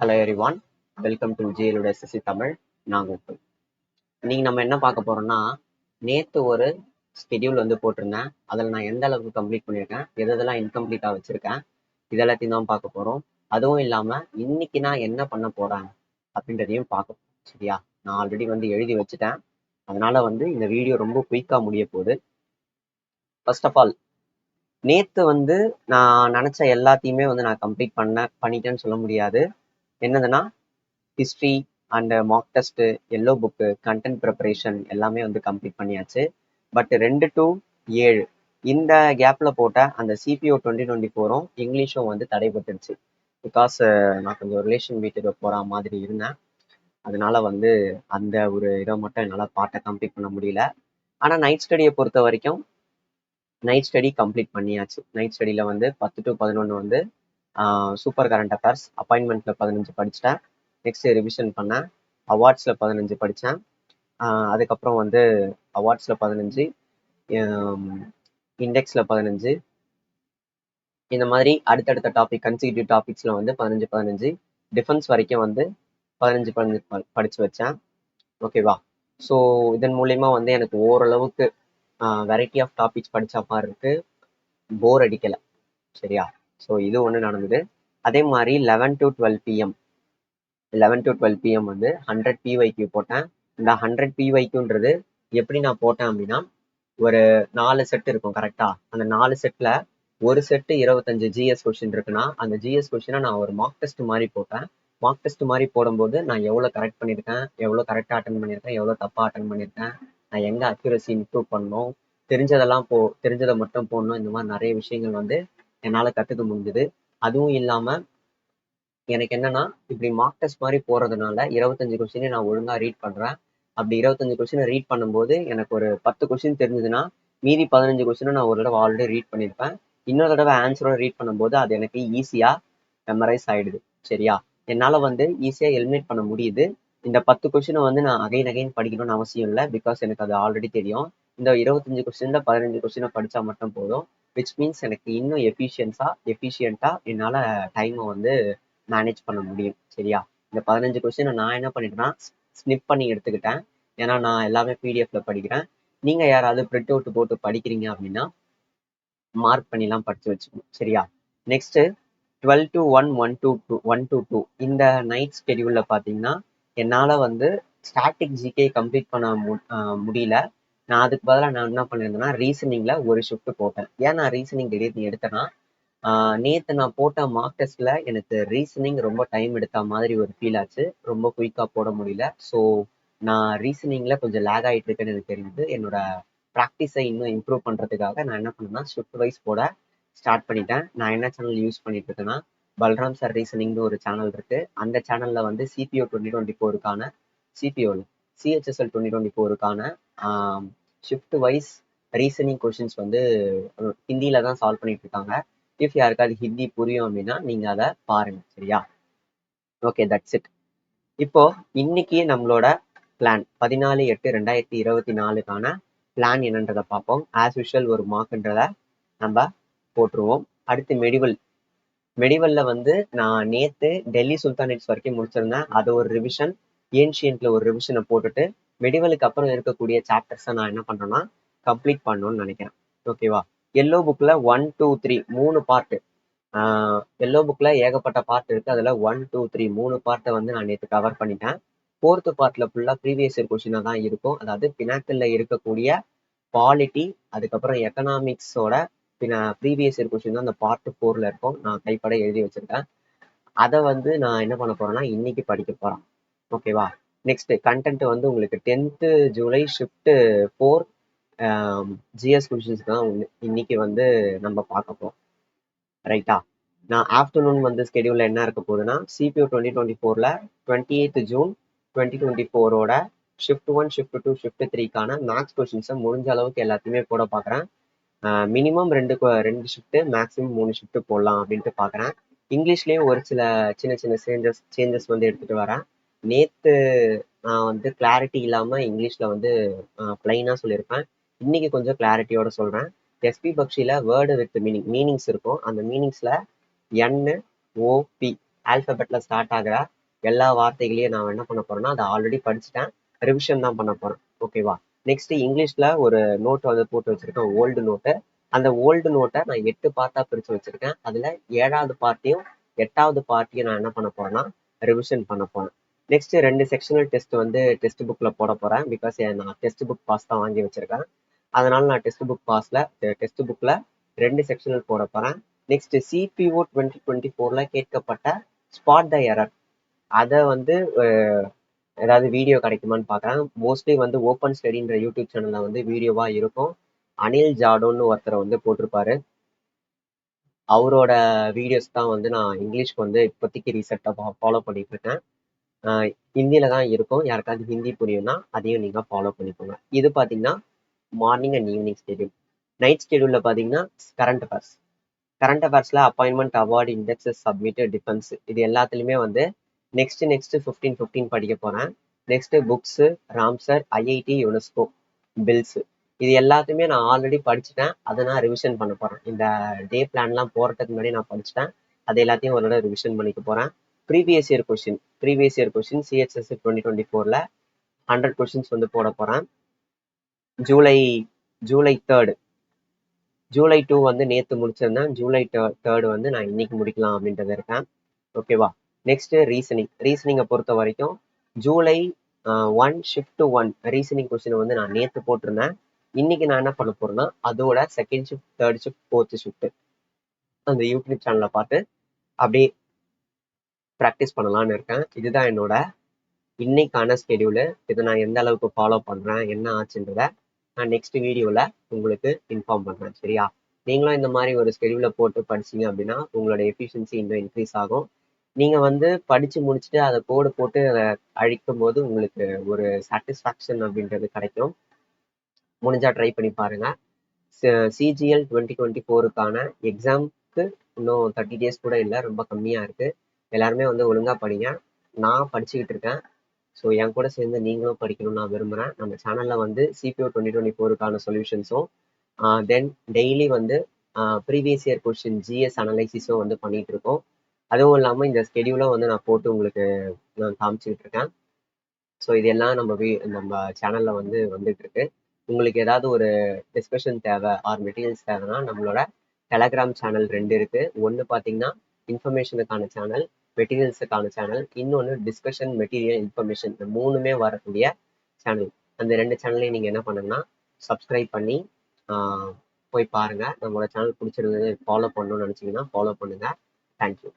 Hello everyone, welcome to ஜிஎலோட SSC Tamil. நான் கோகுல். இன்னைக்கு நம்ம என்ன பார்க்க போறோம்னா, நேற்று ஒரு ஸ்கெடியூல் வந்து போட்டிருந்தேன். அதில் நான் எந்த அளவுக்கு கம்ப்ளீட் பண்ணியிருக்கேன், எதெல்லாம் இன்கம்ப்ளீட்டாக வச்சுருக்கேன், இதெல்லாத்தையும் தான் பார்க்க போகிறோம். அதுவும் இல்லாமல் இன்னைக்கு நான் என்ன பண்ண போகிறேன் அப்படின்றதையும் பார்க்க போறோம். சரியா? நான் ஆல்ரெடி வந்து எழுதி வச்சுட்டேன். அதனால வந்து இந்த வீடியோ ரொம்ப குயிக்காக முடிய போகுது. ஃபர்ஸ்ட் ஆஃப் ஆல், நேற்று வந்து நான் நினச்ச எல்லாத்தையுமே வந்து நான் கம்ப்ளீட் பண்ணிட்டேன்னு சொல்ல முடியாது. என்னதுன்னா, history and Mach test, yellow book, content preparation எல்லாமே வந்து கம்ப்ளீட் பண்ணியாச்சு. பட் 2 to 7 இந்த கேப்பில் போட்ட அந்த சிபிஓ 2024 இங்கிலீஷும் வந்து தடைபட்டுருச்சு. பிகாஸ் நான் கொஞ்சம் ரிலேஷன் வீட்டுக்கு போகிற மாதிரி இருந்தேன். அதனால வந்து அந்த ஒரு இதை மட்டும் என்னால் பாட்டை கம்ப்ளீட் பண்ண முடியல. ஆனால் நைட் ஸ்டடியை பொறுத்த வரைக்கும் நைட் ஸ்டடி கம்ப்ளீட் பண்ணியாச்சு. நைட் ஸ்டடியில் வந்து 10 to 11 வந்து சூப்பர் கரண்ட் அஃபேர்ஸ் அப்பாயின்மெண்ட்டில் 15 படிச்சுட்டேன். நெக்ஸ்ட் ரிவிஷன் பண்ணேன். அவார்ட்ஸில் 15 படித்தேன். அதுக்கப்புறம் வந்து அவார்ட்ஸில் 15, இண்டெக்ஸில் 15, இந்த மாதிரி அடுத்தடுத்த டாபிக் கன்சிக்யூட்டிவ் டாபிக்ஸில் வந்து 15 டிஃபென்ஸ் வரைக்கும் வந்து 15 படித்து வச்சேன். ஓகேவா? ஸோ இதன் மூலயமா வந்து எனக்கு ஓரளவுக்கு வெரைட்டி ஆஃப் டாபிக்ஸ் படித்த மாதிரி இருக்கு, போர் அடிக்கலை. சரியா? ஸோ இது ஒன்று நடந்தது. அதே மாதிரி 11 to 12 PM 11 to 12 PM வந்து 100 PYQ போட்டேன். இந்த 100 PYQன்றது எப்படி நான் போட்டேன் அப்படின்னா, ஒரு 4 செட் இருக்கும் கரெக்டா? அந்த 4 செட்டில் ஒரு செட்டு 25 ஜிஎஸ் கொஸ்டின் இருக்குன்னா, அந்த ஜிஎஸ் கொஸ்டினை நான் ஒரு மார்க் டெஸ்ட் மாதிரி போட்டேன். மார்க் டெஸ்ட் மாதிரி போடும்போது நான் எவ்வளோ கரெக்ட் பண்ணியிருக்கேன், எவ்வளோ கரெக்டாக அட்டன் பண்ணியிருக்கேன், எவ்வளோ தப்பாக அட்டன் பண்ணியிருக்கேன், நான் எங்கே அக்யூரசி இம்ப்ரூவ் பண்ணணும், தெரிஞ்சதை மட்டும் போடணும், இந்த மாதிரி நிறைய விஷயங்கள் வந்து என்னால் கற்றுக்க முடிஞ்சுது. அதுவும் இல்லாமல் எனக்கு என்னன்னா, இப்படி மார்க் டெஸ்ட் மாதிரி போறதுனால 25 கொஸ்டினை நான் ஒழுங்கா ரீட் பண்றேன். அப்படி 25 கொஸ்டினை ரீட் பண்ணும்போது எனக்கு ஒரு 10 கொஸ்டின் தெரிஞ்சதுன்னா, மீதி 15 கொஸ்டினை நான் ஒரு தடவை ஆல்ரெடி ரீட் பண்ணியிருப்பேன். இன்னொரு தடவை ஆன்சரோட ரீட் பண்ணும்போது அது எனக்கு ஈஸியா மெமரைஸ் ஆயிடுது. சரியா? என்னால வந்து ஈஸியா எலிமினேட் பண்ண முடியுது. இந்த 10 கொஸ்டினை வந்து நான் அகைன் படிக்கணும்னு அவசியம் இல்லை. பிகாஸ் எனக்கு அது ஆல்ரெடி தெரியும். இந்த 25 கொஸ்டின்ல 15 கொஸ்டினை படிச்சா மட்டும் போதும். விச் மீன்ஸ் எனக்கு இன்னும் எஃபிஷியண்டா என்னால டைமை வந்து மேனேஜ் பண்ண முடியும். சரியா? இந்த 15 கொஸ்டினை நான் என்ன பண்ணிட்டேன்னா, ஸ்னிப் பண்ணி எடுத்துக்கிட்டேன். ஏன்னா நான் எல்லாமே பிடிஎஃப்ல படிக்கிறேன். நீங்க யாராவது பிரிண்ட் அவுட் போட்டு படிக்கிறீங்க அப்படின்னா மார்க் பண்ணிலாம் படிச்சு வச்சுக்கணும். சரியா? நெக்ஸ்ட் 12 to 1 to 2 இந்த நைட் ஸ்கெடியூல்ல பாத்தீங்கன்னா, என்னால வந்து ஸ்டாட்டிக் ஜிகே கம்ப்ளீட் பண்ண முடியல. நான் அதுக்கு பதிலாக நான் என்ன பண்ணியிருந்தேன்னா, ரீசனிங்ல ஒரு ஷிஃப்ட் போட்டேன். ஏன் நான் ரீசனிங் திடீர்னு எடுத்தேன்னா, நேற்று நான் போட்ட மார்க் டெஸ்ட்ல எனக்கு ரீசனிங் ரொம்ப டைம் எடுத்த மாதிரி ஒரு ஃபீல் ஆச்சு. ரொம்ப குயிக்காக போட முடியல. ஸோ நான் ரீசனிங்ல கொஞ்சம் லேக் ஆகிட்டு இருக்கேன்னு எனக்கு தெரியுது. என்னோட ப்ராக்டிஸை இன்னும் இம்ப்ரூவ் பண்ணுறதுக்காக நான் என்ன பண்ணேன்னா, ஷிஃப்ட் வைஸ் போட ஸ்டார்ட் பண்ணிட்டேன். நான் என்ன சேனல் யூஸ் பண்ணிட்டு இருக்கேன்னா, பல்ராம் சார் ரீசனிங்னு ஒரு சேனல் இருக்கு. அந்த சேனல்ல வந்து சிபிஓ 2024 சிபிஓல CHSL 2024 shift wise reasoning questions வந்து ஹிந்தியில தான் சால்வ் பண்ணிட்டு இருக்காங்க. இஃப் யாருக்காவது ஹிந்தி புரியும் அப்படின்னா நீங்க அதை பாருங்க. சரியா? Okay, that's it. இப்போ இன்னைக்கு நம்மளோட பிளான் 14/8/2024 பிளான் என்னன்றதை பார்ப்போம். ஆஸ் யூஷுவல் ஒரு மார்க்ன்றதை நம்ம போட்டுருவோம். அடுத்து மெடிவல்ல வந்து நான் நேத்து டெல்லி சுல்தானேட்ஸ் வரைக்கும் முடிச்சிருந்தேன். அது ஒரு ரிவிஷன், ஏன்ஷியன்ட்ல ஒரு ரிவிஷனை போட்டுட்டு மெடிவலுக்கு அப்புறம் இருக்கக்கூடிய சாப்டர்ஸை நான் என்ன பண்றேன்னா கம்ப்ளீட் பண்ணணும்னு நினைக்கிறேன். ஓகேவா? எல்லோ புக்ல 1, 2, 3 3 பார்ட். எல்லோ புக்ல ஏகப்பட்ட பார்ட் இருக்கு. அதுல 1, 2, 3 3 பார்ட்டை வந்து நான் நேற்று கவர் பண்ணிட்டேன். 4th பார்ட்ல ஃபுல்லா ப்ரீவியஸ் இயர் கொஸ்டினா தான் இருக்கும். அதாவது பினாக்கிள்ல இருக்கக்கூடிய பாலிட்டி, அதுக்கப்புறம் எக்கனாமிக்ஸோட ப்ரீவியஸ் இயர் கொஸ்டின் தான் அந்த பார்ட் 4ல இருக்கும். நான் கைப்பட எழுதி வச்சிருக்கேன். அதை வந்து நான் என்ன பண்ண போறேன்னா இன்னைக்கு படிக்க போறேன். ஓகேவா? நெக்ஸ்ட் கண்டென்ட் வந்து உங்களுக்கு 10th July shift 4 GS questions தான் இன்னைக்கு வந்து நம்ம பார்க்க போறோம். ரைட்டா? நான் ஆஃப்டர்நூன் வந்து ஸ்கெடியூல்ல என்ன இருக்க போகுதுன்னா, சிபிஓ 2024ல 28th ஜூன் 2024ஓட ஷிஃப்ட் 1, ஷிஃப்ட் 2, ஷிஃப்ட் 3க்கான மேக்ஸ் கொஸ்டின்ஸை முடிஞ்ச அளவுக்கு எல்லாத்தையுமே போட பார்க்குறேன். மினிமம் ரெண்டு ஷிஃப்ட், மேக்ஸிமம் 3 ஷிஃப்ட் போடலாம் அப்படின்ட்டு பார்க்குறேன். இங்கிலீஷ்லேயும் ஒரு சில சின்ன சின்ன சேஞ்சஸ் வந்து எடுத்துட்டு வரேன். நேற்று நான் வந்து கிளாரிட்டி இல்லாமல் இங்கிலீஷில் வந்து பிளைனாக சொல்லியிருப்பேன். இன்னைக்கு கொஞ்சம் கிளாரிட்டியோட சொல்கிறேன். எஸ்பி பக்ஷியில் வேர்டு வித் மீனிங்ஸ் இருக்கும். அந்த மீனிங்ஸில் என், ஓ, பி ஆல்பபெட்ல ஸ்டார்ட் ஆகிற எல்லா வார்த்தைகளையும் நான் என்ன பண்ண போறேன்னா அதை ஆல்ரெடி படிச்சுட்டேன், ரிவிஷன் தான் பண்ண போறேன். ஓகேவா? நெக்ஸ்ட் இங்கிலீஷ்ல ஒரு நோட் வந்து போட்டு வச்சிருக்கேன், ஓல்டு நோட்டு. அந்த ஓல்டு நோட்டை நான் 8 பார்ட்டா பிரிச்சு வச்சிருக்கேன். அதுல 7வது பார்ட்டையும் 8வது பார்ட்டையும் நான் என்ன பண்ண போறேன்னா ரிவிஷன் பண்ண போறேன். நெக்ஸ்ட் 2 செக்ஷனல் டெஸ்ட் வந்து டெஸ்ட் புக்ல போட போறேன். பிகாஸ் நான் டெஸ்ட் புக் பாஸ் தான் வாங்கி வச்சிருக்கேன். அதனால நான் டெஸ்ட் புக்ல 2 செக்ஷனல் போட போறேன். நெக்ஸ்ட் சிபிஓ 2024ல கேட்கப்பட்ட ஸ்பாட் த எரர், அதை வந்து ஏதாவது வீடியோ கிடைக்குமான்னு பார்க்குறேன். மோஸ்ட்லி வந்து ஓப்பன் ஸ்டடின்ற யூடியூப் சேனல்ல வந்து வீடியோவா இருக்கும். அனில் ஜாடோன்னு ஒருத்தர் வந்து போட்டிருப்பாரு. அவரோட வீடியோஸ் தான் வந்து நான் இங்கிலீஷ்க்கு வந்து இப்போதைக்கு ரீசெண்டாக ஃபாலோ பண்ணிட்டு இருக்கேன். ஹிந்தியில தான் இருக்கும். யாருக்காவது ஹிந்தி புரியும்னா அதையும் நீங்க ஃபாலோ பண்ணிக்கோங்க. இது பார்த்தீங்கன்னா morning and evening schedule. Night ஸ்கெடியூல்ல பார்த்தீங்கன்னா கரண்ட் அஃபேர்ஸ். கரண்ட் அஃபேர்ஸ்ல appointment, award, indexes, summit, defence, இது எல்லாத்துலயுமே வந்து நெக்ஸ்ட் 15 படிக்க போறேன். Next books, Ramsar, IIT, UNESCO, bills, இது எல்லாத்தையுமே நான் ஆல்ரெடி படிச்சுட்டேன். அதை நான் ரிவிஷன் பண்ண போறேன். இந்த டே பிளான்லாம் போறதுக்கு முன்னாடி நான் படிச்சுட்டேன். அதை எல்லாத்தையும் ஒரு தடவை ரிவிஷன் பண்ணிக்க போறேன். ப்ரீவியஸ் இயர் கொஸ்டின் சிஹெச்எஸ் 2024ல 100 கொஸ்டின்ஸ் வந்து போட போறேன். ஜூலை 3rd, ஜூலை 2 வந்து நேற்று முடிச்சிருந்தேன். ஜூலை 3rd வந்து நான் இன்னைக்கு முடிக்கலாம் அப்படின்றது இருக்கேன். ஓகேவா? நெக்ஸ்ட் ரீசனிங்கை பொறுத்த வரைக்கும் ஜூலை 1 ஷிஃப்ட் 1 ரீசனிங் கொஸ்டின் வந்து நான் நேற்று போட்டிருந்தேன். இன்னைக்கு நான் என்ன பண்ண போறேன்னா அதோட second shift, third shift, fourth shift அந்த யூடியூப் சேனலை பார்த்து அப்படியே ப்ராக்டிஸ் பண்ணலான்னு இருக்கேன். இதுதான் என்னோட இன்னைக்கான ஸ்கெடியூலு. இதை நான் எந்த அளவுக்கு ஃபாலோ பண்றேன், என்ன ஆச்சுன்றத நான் நெக்ஸ்ட் வீடியோவில் உங்களுக்கு இன்ஃபார்ம் பண்ணுறேன். சரியா? நீங்களும் இந்த மாதிரி ஒரு ஸ்கெடியூலை போட்டு படிச்சீங்க அப்படின்னா உங்களோட எஃபிஷியன்சி இன்னும் இன்க்ரீஸ் ஆகும். நீங்கள் வந்து படித்து முடிச்சுட்டு அதை கோடு போட்டு அதை அழிக்கும் போது உங்களுக்கு ஒரு சாட்டிஸ்ஃபேக்ஷன் அப்படின்றது கிடைக்கும். முடிஞ்சா ட்ரை பண்ணி பாருங்க. சிஜிஎல் 2024க்கான எக்ஸாமுக்கு இன்னும் 30 days கூட இல்லை, ரொம்ப கம்மியாக இருக்குது. எல்லாருமே வந்து ஒழுங்காக படிங்க. நான் படிச்சுக்கிட்டு இருக்கேன். ஸோ என் கூட சேர்ந்து நீங்களும் படிக்கணும்னு நான் விரும்புகிறேன். நம்ம சேனலில் வந்து சிபிஓ 2024க்கான சொல்யூஷன்ஸும் தென் டெய்லி வந்து ப்ரீவியஸ் இயர் கொஸ்டின் ஜிஎஸ் அனலைசிஸும் வந்து பண்ணிட்டு இருக்கோம். அதுவும் இல்லாமல் இந்த ஸ்கெடியூலும் வந்து நான் போட்டு உங்களுக்கு நான் காமிச்சிக்கிட்டு இருக்கேன். ஸோ இதெல்லாம் நம்ம சேனலில் வந்து வந்துட்டு இருக்கு. உங்களுக்கு ஏதாவது ஒரு டிஸ்கஷன் தேவை ஆர் மெட்டீரியல்ஸ் தேவைன்னா நம்மளோட டெலகிராம் சேனல் 2 இருக்கு. ஒன்று பார்த்தீங்கன்னா இன்ஃபர்மேஷனுக்கான சேனல், மெட்டீரியல்ஸுக்கான சேனல், இன்னொன்று டிஸ்கஷன், மெட்டீரியல், இன்ஃபர்மேஷன், இந்த 3மே வரக்கூடிய சேனல். அந்த 2 சேனல்லையும் நீங்கள் என்ன பண்ணுங்கன்னா சப்ஸ்கிரைப் பண்ணி போய் பாருங்க. நம்மளோட சேனல் பிடிச்சிருந்தது, ஃபாலோ பண்ணணும்னு நினச்சிங்கன்னா ஃபாலோ பண்ணுங்க. தேங்க்யூ.